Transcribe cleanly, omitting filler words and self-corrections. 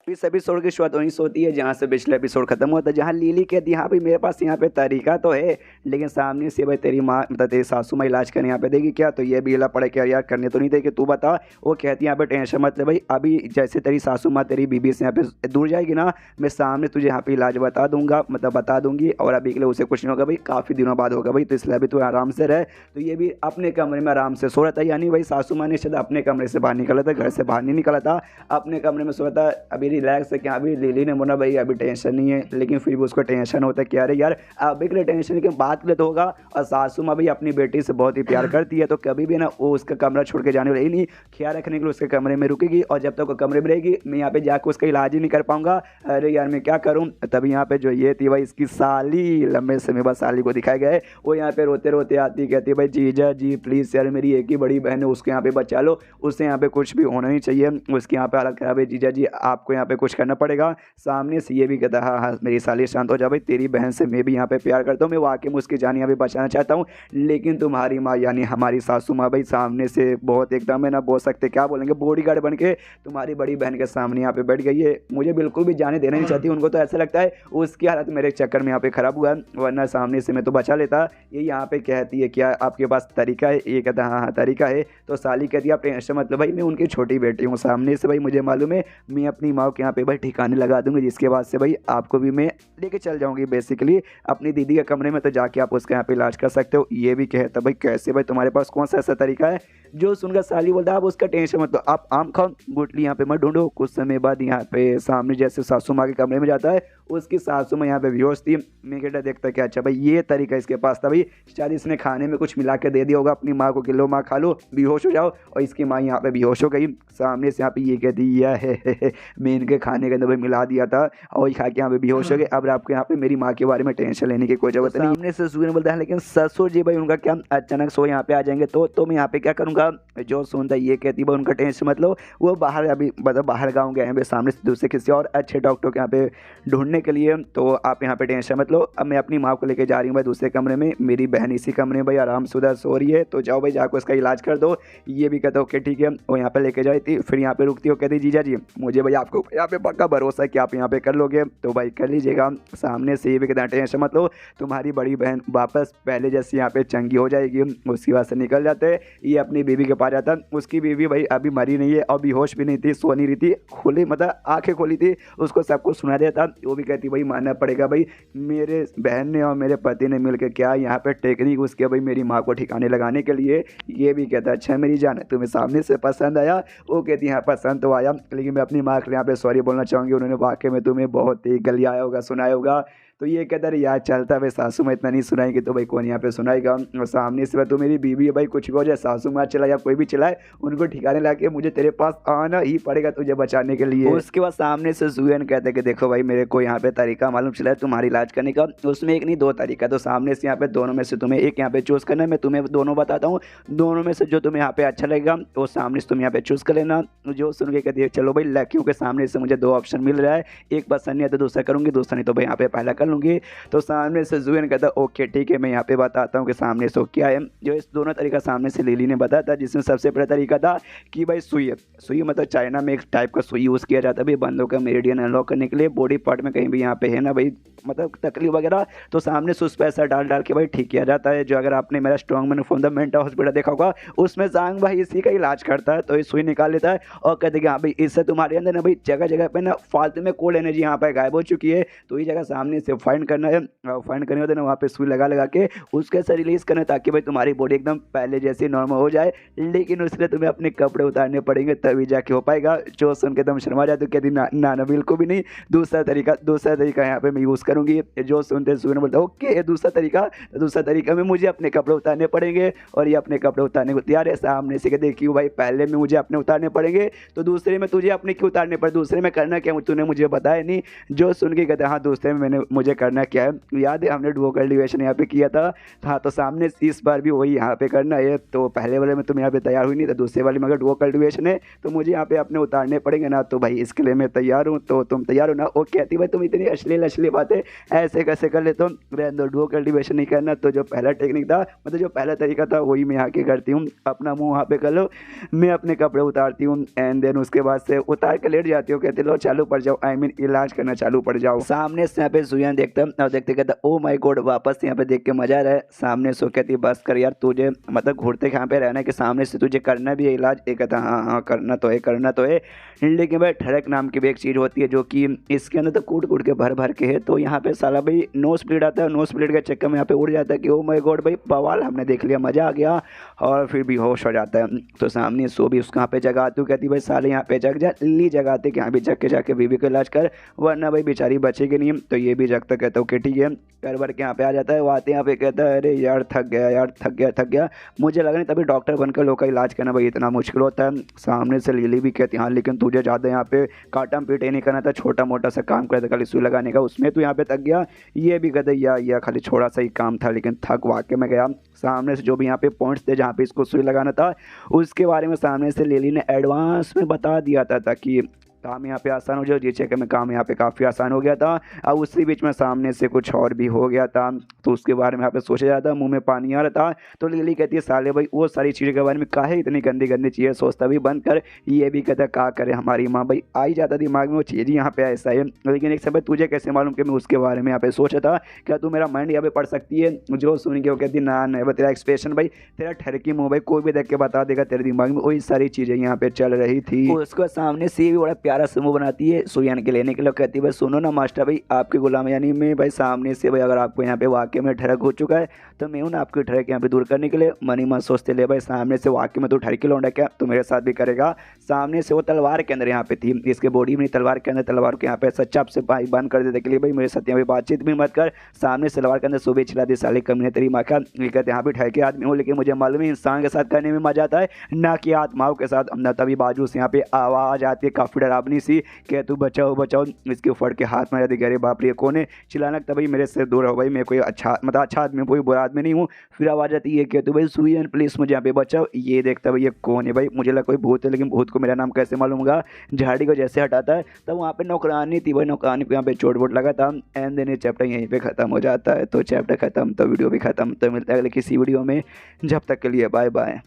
इस एपिसोड की शुरुआत वहीं से होती है जहाँ से पिछला एपिसोड खत्म हुआ था, जहाँ लिली कहती है हाँ भाई मेरे पास यहाँ पे तरीका तो है, लेकिन सामने से भाई तेरी माँ मतलब तेरी सासू माँ इलाज करने यहाँ पे देगी क्या, तो ये भी इला पड़े क्या यार करने तो नहीं देगी, तू बता। वो कहती है यहाँ पे टेंशन मत ले भाई, अभी जैसे तेरी सासू माँ तेरी बीबी से यहाँ पे दूर जाएगी ना, मैं सामने तुझे यहाँ पे इलाज बता दूंगा, मतलब बता दूंगी, और अभी के लिए उसे कुछ नहीं होगा भाई, काफ़ी दिनों बाद होगा भाई, तो इसलिए अभी तू आराम से रह। तो ये भी अपने कमरे में आराम से सो रहा था, यानी भाई सासू माँ ने शायद अपने कमरे से बाहर निकला था, घर से बाहर नहीं निकला था, अपने कमरे में सो रहा था, अभी रिलैक्स है क्या। अभी लिली ने बोला भाई अभी टेंशन नहीं है, लेकिन फिर भी उसको टेंशन होता है कि अरे यार अभी के लिए टेंशन की बात ले तो होगा, और सासू माँ भी अपनी बेटी से बहुत ही प्यार करती है, तो कभी भी ना वो उसका कमरा छोड़ के जाने वाली नहीं, ख्याल रखने के लिए उसके कमरे में रुकेगी, और जब तक वो कमरे में रहेगी मैं यहाँ पे जाकर उसका इलाज ही नहीं कर पाऊंगा। अरे यार मैं क्या करूँ। तभी यहाँ पे जो ये थी भाई इसकी साली, लंबे समय बाद साली को दिखाया गया है, वो यहाँ पे रोते रोते आती कहती है भाई जीजा जी प्लीज़ यार मेरी एक ही बड़ी बहन है, उसके यहाँ पे बचा लो, उससे यहाँ पे कुछ भी होना नहीं चाहिए, उसकी यहाँ पे हालत खराब है, जीजा जी आपको यहाँ पे कुछ करना पड़ेगा। सामने से ये भी कहता है हाँ हाँ मेरी साली शांत हो जा भाई, तेरी बहन से मैं भी यहाँ पे प्यार करता हूँ, मैं वाकई में उसकी जान यहाँ पे बचाना चाहता हूँ, लेकिन तुम्हारी माँ यानी हमारी सासू माँ भाई सामने से बहुत एकदम है ना बोल सकते क्या बोलेंगे बॉडीगार्ड बन के तुम्हारी बड़ी बहन के सामने यहाँ पे बैठ गई है, मुझे बिल्कुल भी जाने देना नहीं चाहती, उनको तो ऐसा लगता है उसकी हालत मेरे चक्कर में यहाँ पे खराब हुआ, वरना सामने से मैं तो बचा लेता। ये यहाँ पे कहती है क्या आपके पास तरीका है, ये कहता है हाँ हाँ तरीका है, तो साली कहती है आप टेंशन मतलब भाई मैं उनकी छोटी बेटी हूँ, सामने से भाई मुझे मालूम है मैं अपनी माँ के यहाँ पे भाई ठिकाने लगा दूंगी, जिसके बाद से भाई आपको भी मैं लेके चल जाऊंगी बेसिकली अपनी दीदी के कमरे में, तो जाके आप उसके यहाँ पे इलाज कर सकते हो। ये भी कहता भाई कैसे भाई तुम्हारे पास कौन सा ऐसा तरीका है, जो सुनकर साली बोलता आप उसका टेंशन मत लो, आप आम खाओ गुटली यहाँ पे मत ढूंढो। कुछ समय बाद यहाँ पे सामने जैसे सासू माँ के कमरे में जाता है, उसकी सासू माँ यहाँ पे बेहोश थी, मैं कहता देखता क्या अच्छा भाई ये तरीका इसके पास था भाई, शायद इसने खाने में कुछ मिला के दे दिया होगा अपनी माँ को कि लो माँ खा लो बेहोश हो जाओ, और इसकी माँ यहाँ पे बेहोश हो गई। सामने से यहाँ पे ये कहती है मैं इनके खाने के अंदर भाई मिला दिया था और ये खा के यहाँ पे बेहोश हो गए, अब आपको यहाँ पे मेरी माँ के बारे में टेंशन लेने की कोई जरूरत नहीं। सामने से सूर्य बोलता है लेकिन ससुर जी भाई उनका क्या अचानक सो यहाँ पे आ जाएंगे तो मैं यहाँ पे क्या करूँगा। जो सुनता ये कहती भाई उनका टेंशन मतलब वो बाहर अभी मतलब बाहर गाँव गए हैं भाई सामने से दूसरे किसी और अच्छे डॉक्टर के यहाँ पे ढूंढने के लिए, तो आप यहाँ पे टेंशन मत लो, अब मैं अपनी माँ को लेके जा रही हूँ भाई दूसरे कमरे में, मेरी बहन इसी कमरे में भाई आराम से उधर सो रही है, तो जाओ भाई जाकर उसका इलाज कर दो। ये भी कहता ओके ठीक है, वो यहाँ पे लेके जाती थी, फिर यहाँ पे रुकती हो कहती जीजा जी मुझे भाई आपको यहाँ पे पक्का भरोसा है कि आप यहाँ पे कर लोगे, तो भाई कर लीजिएगा। सामने से ये भी कहता टेंशन मत लो तुम्हारी बड़ी बहन वापस पहले जैसे यहाँ पे चंगी हो जाएगी, उसकी बात से निकल जाते हैं। ये अपनी बीवी के पास जाता, उसकी बीवी भाई अभी मरी नहीं है और बेहोश भी नहीं थी, सो नहीं रही थी, खुली मतलब आंखें खोली थी, उसको सब कुछ सुना देता। वो भी कहती भाई मानना पड़ेगा भाई मेरे बहन ने और मेरे पति ने मिलकर क्या यहाँ पे टेक्निक उसके भाई मेरी माँ को ठिकाने लगाने के लिए। ये भी कहता अच्छा मेरी जान तुम्हें सामने से पसंद आया, वो कहती हाँ पसंद तो आया, लेकिन मैं अपनी माँ के लिए यहाँ पे सॉरी बोलना चाहूँगी, उन्होंने वाकई में तुम्हें बहुत ही गलियाया होगा सुनाया होगा। तो ये कहता है यार चलता भाई सासू माँ इतना नहीं सुनाएगी तो भाई कौन यहाँ पे सुनाएगा, और सामने से तो मेरी बीवी है भाई कुछ भी हो जाए सासू माँ चला या कोई भी चलाए उनको ठिकाने ला के मुझे तेरे पास आना ही पड़ेगा तुझे बचाने के लिए। उसके बाद सामने से सुयन कहते हैं कि देखो भाई मेरे को यहाँ पे तरीका मालूम चला है तुम्हारी इलाज करने का, उसमें एक नहीं दो तरीका, तो सामने से यहाँ पे दोनों में से तुम्हें एक यहाँ पे चूज़ करना है, मैं तुम्हें दोनों बताता हूँ, दोनों में से जो तुम्हें यहाँ पे अच्छा लगेगा वो सामने से तुम यहाँ पे चूज़ कर लेना। जो सुन के कहती है चलो भाई लड़कियों के सामने से मुझे दो ऑप्शन मिल रहा है, एक पसंद नहीं है तो दूसरा करूँगी, दूसरा नहीं तो भाई यहाँ पे पहला कर लूँगी। तो सामने से जुएन कहता ओके ठीक है मैं यहाँ पे बताता हूँ कि सामने से क्या है। जो इस दोनों तरीका सामने से लिली ने बताया था, जिसमें सबसे पहला तरीका था कि भाई सुई मतलब चाइना में एक टाइप का सुई यूज़ किया जाता है भाई बंदों का मेरिडियन अनलॉक करने के लिए, बॉडी पार्ट में कहीं भी यहाँ पे है ना भाई मतलब तकलीफ वगैरह, तो सामने से उस पर ऐसा डाल डाल के भाई ठीक किया जाता है। जो अगर आपने मेरा strong man from the mental hospital देखा होगा उसमें जांग भाई इसी का इलाज करता है, तो ये सुई निकाल लेता है और कहते हैं कि हाँ भाई इससे तुम्हारे अंदर ना भाई जगह जगह पे ना फालतू में कोल्ड एनर्जी यहाँ पे गायब हो चुकी है, तो ये जगह सामने से फाइंड करना है, फाइंड करने होता है ना वहाँ पे सुई लगा लगा के उसके से रिलीज करना ताकि भाई तुम्हारी बॉडी एकदम पहले जैसी नॉर्मल हो जाए, लेकिन उसके लिए तुम्हें अपने कपड़े उतारने पड़ेंगे तभी जाके हो पाएगा। जो सुन के तुम शर्मा जाते कहती ना ना बिल्कुल भी नहीं, दूसरा तरीका यहाँ पे मैं यूज़ करूँगी। जो सुनते सुन बोलते ओके दूसरा तरीका में मुझे अपने कपड़े उतारने पड़ेंगे, और ये अपने कपड़े उतारने को तैयार है। सामने से देखिए भाई पहले में मुझे अपने उतारने पड़ेंगे तो दूसरे में तुझे अपने क्यों उतारने पड़े, दूसरे में करना क्या तूने मुझे बताया नहीं। जो सुन के कहते हाँ दूसरे में मुझे करना क्या है, याद है हमने डुओ कल्टीवेशन यहाँ पे किया था। हाँ तो सामने इस बार भी वही यहाँ पे करना है। तो पहले वाले में तुम यहाँ पे तैयार हुई नहीं था, दूसरे वाले में अगर डुओ कल्टीवेशन है तो मुझे यहाँ पे अपने उतारने पड़ेंगे ना। तो भाई इसके लिए मैं तैयार हूँ, तो तुम तैयार हो ना? वो कहती भाई तुम इतनी अश्लील बातें ऐसे कैसे कर लेते हो, रहने दो, डुओ कल्टीवेशन नहीं करना। तो जो पहला टेक्निक था, मतलब जो पहला तरीका था, वही मैं यहाँ के करती हूँ। अपना मुँह वहाँ पे कर लो, मैं अपने कपड़े उतारती हूँ एंड देन उसके बाद से उतार के लेट जाती हूँ। कहते लो चालू पड़ जाओ, आई मीन इलाज करना चालू पड़ जाओ। सामने से यहाँ पे सुइयां देखता और देखते कहता ओ माय गॉड, वापस यहाँ पे देख के मजा आ रहा है। सामने सो कहती बस कर यार, तुझे मतलब घूरते यहाँ पे रहना कि सामने से तुझे करना भी है इलाज। एक कहता हाँ हाँ करना तो है, करना तो है। लेकिन भाई ठड़क नाम की भी एक चीज़ होती है जो कि इसके अंदर तो कूट कूट के भर भर के है। तो यहाँ पे साला भाई नोज ब्लीड आता है, नोज ब्लीड के चक्कर में यहाँ पे उड़ जाता है कि ओ माय गॉड भाई बवाल हमने देख लिया, मजा आ गया, और फिर बेहोश हो जाता है। तो सामने सो भी उसको यहाँ पे जगाती हूँ, कहती भाई साले यहाँ पे जग जा, ली जगाते कि यहाँ भी जग के जाके बीवी का इलाज कर, वरना भाई बेचारी बचेगी नहीं। तो ये भी जगता, कहता हूँ कि ठीक है, कर भर के यहाँ पे आ जाता है। वो आते यहाँ पे कहता है अरे यार थक गया यार, थक गया थक गया। मुझे लगा नहीं तभी डॉक्टर बनकर लोग का इलाज करना भाई इतना मुश्किल होता है। सामने से लिली भी कहती हाँ लेकिन तुझे ज़्यादा यहाँ पे काटम पीटे नहीं करना था, छोटा मोटा सा काम करता खाली सुई लगाने का, उसमें तू यहाँ पे थक गया। ये भी कहते या खाली छोटा सा ही काम था लेकिन थक वाकई में गया। सामने से जो भी यहाँ पे पॉइंट्स थे जहाँ पे इसको सुई लगाना था उसके बारे में सामने से लिली ने एडवांस में बता दिया था ताकि काम यहाँ पे आसान हो जाए। जी चेक में काम यहाँ पे काफ़ी आसान हो गया था। अब उसी बीच में सामने से कुछ और भी हो गया था, तो उसके बारे में यहाँ पे सोचा जाता था, मुंह में पानी आ रहा था। तो लिली कहती है साले भाई वो सारी चीज़ों के बारे में काहे इतनी गंदी गंदी चीज़ें सोचता भी बंद कर। ये भी कहता क्या करे हमारी माँ, भाई आ ही जाता दिमाग में वो चीज़ यहाँ पे ऐसा है। लेकिन एक समय तुझे कैसे मालूम कि मैं उसके बारे में यहाँ पे सोचा था, क्या तू मेरा माइंड यहाँ पे पढ़ सकती है? जो सुन के वो कहती ना नहीं, तेरा एक्सप्रेशन भाई, तेरा ठरकी मुँह भाई कोई भी देख के बता देगा तेरे दिमाग में वही सारी चीज़ें यहाँ पे चल रही थी। उसको सामने से भी बड़ा प्यारा समूह बनाती है सुयान के लेने के लिए। कहती है भाई सुनो ना मास्टर भाई, आपके गुलाम यानी मैं भाई सामने से भाई अगर आपको यहाँ पे वाकई में ठरक हो चुका है तो मैं हूँ ना आपकी ठरक यहाँ पे दूर करने के लिए। मनी मन सोचते ले भाई सामने से वाकई में तो ठरकी लौंडा क्या तो मेरे साथ भी करेगा। सामने से वो तलवार के अंदर यहाँ पे थी, इसके बॉडी में तलवार के अंदर, तलवार को यहाँ पे सच्चा से भाई बंद कर देते के लिए भाई मेरे साथ यहाँ पे बातचीत भी मत कर। सामने से तलवार के अंदर सुबह चिल्ला दी साले कमीने तेरी माँ का। कहते यहाँ पे ठरके आदमी हूँ लेकिन मुझे मालूम है इंसान के साथ करने में मजा आता है ना कि आत्माओं के साथ। न तभी बाजू से यहाँ पे आवाज़ आती है काफ़ी डरावनी सी, कह तू बचाओ बचाओ। इसके फट के हाथ में जाती, अरे बाप रे कौन है चिल्लाना, तभी मेरे से दूर हो भाई, मैं कोई अच्छा मतलब अच्छा आदमी कोई बुरा आदमी नहीं हूँ। फिर आवाज़ आती है कि तू भाई सुइयन प्लीज़ मुझे यहाँ पे बचाओ। ये देखता भाई ये कौन है भाई, मुझे लगा कोई भूत है लेकिन भूत को मेरा नाम कैसे मालूम होगा। झाड़ी को जैसे हटाता है तब वहाँ पे नौकरानी थी भाई, नौकरानी को यहाँ पे चोट वोट लगा था। एंड देन ये चैप्टर यहीं पे ख़त्म हो जाता है। तो चैप्टर ख़त्म तो वीडियो भी ख़त्म। तो मिलता है अगले किसी वीडियो में, जब तक के लिए बाय बाय।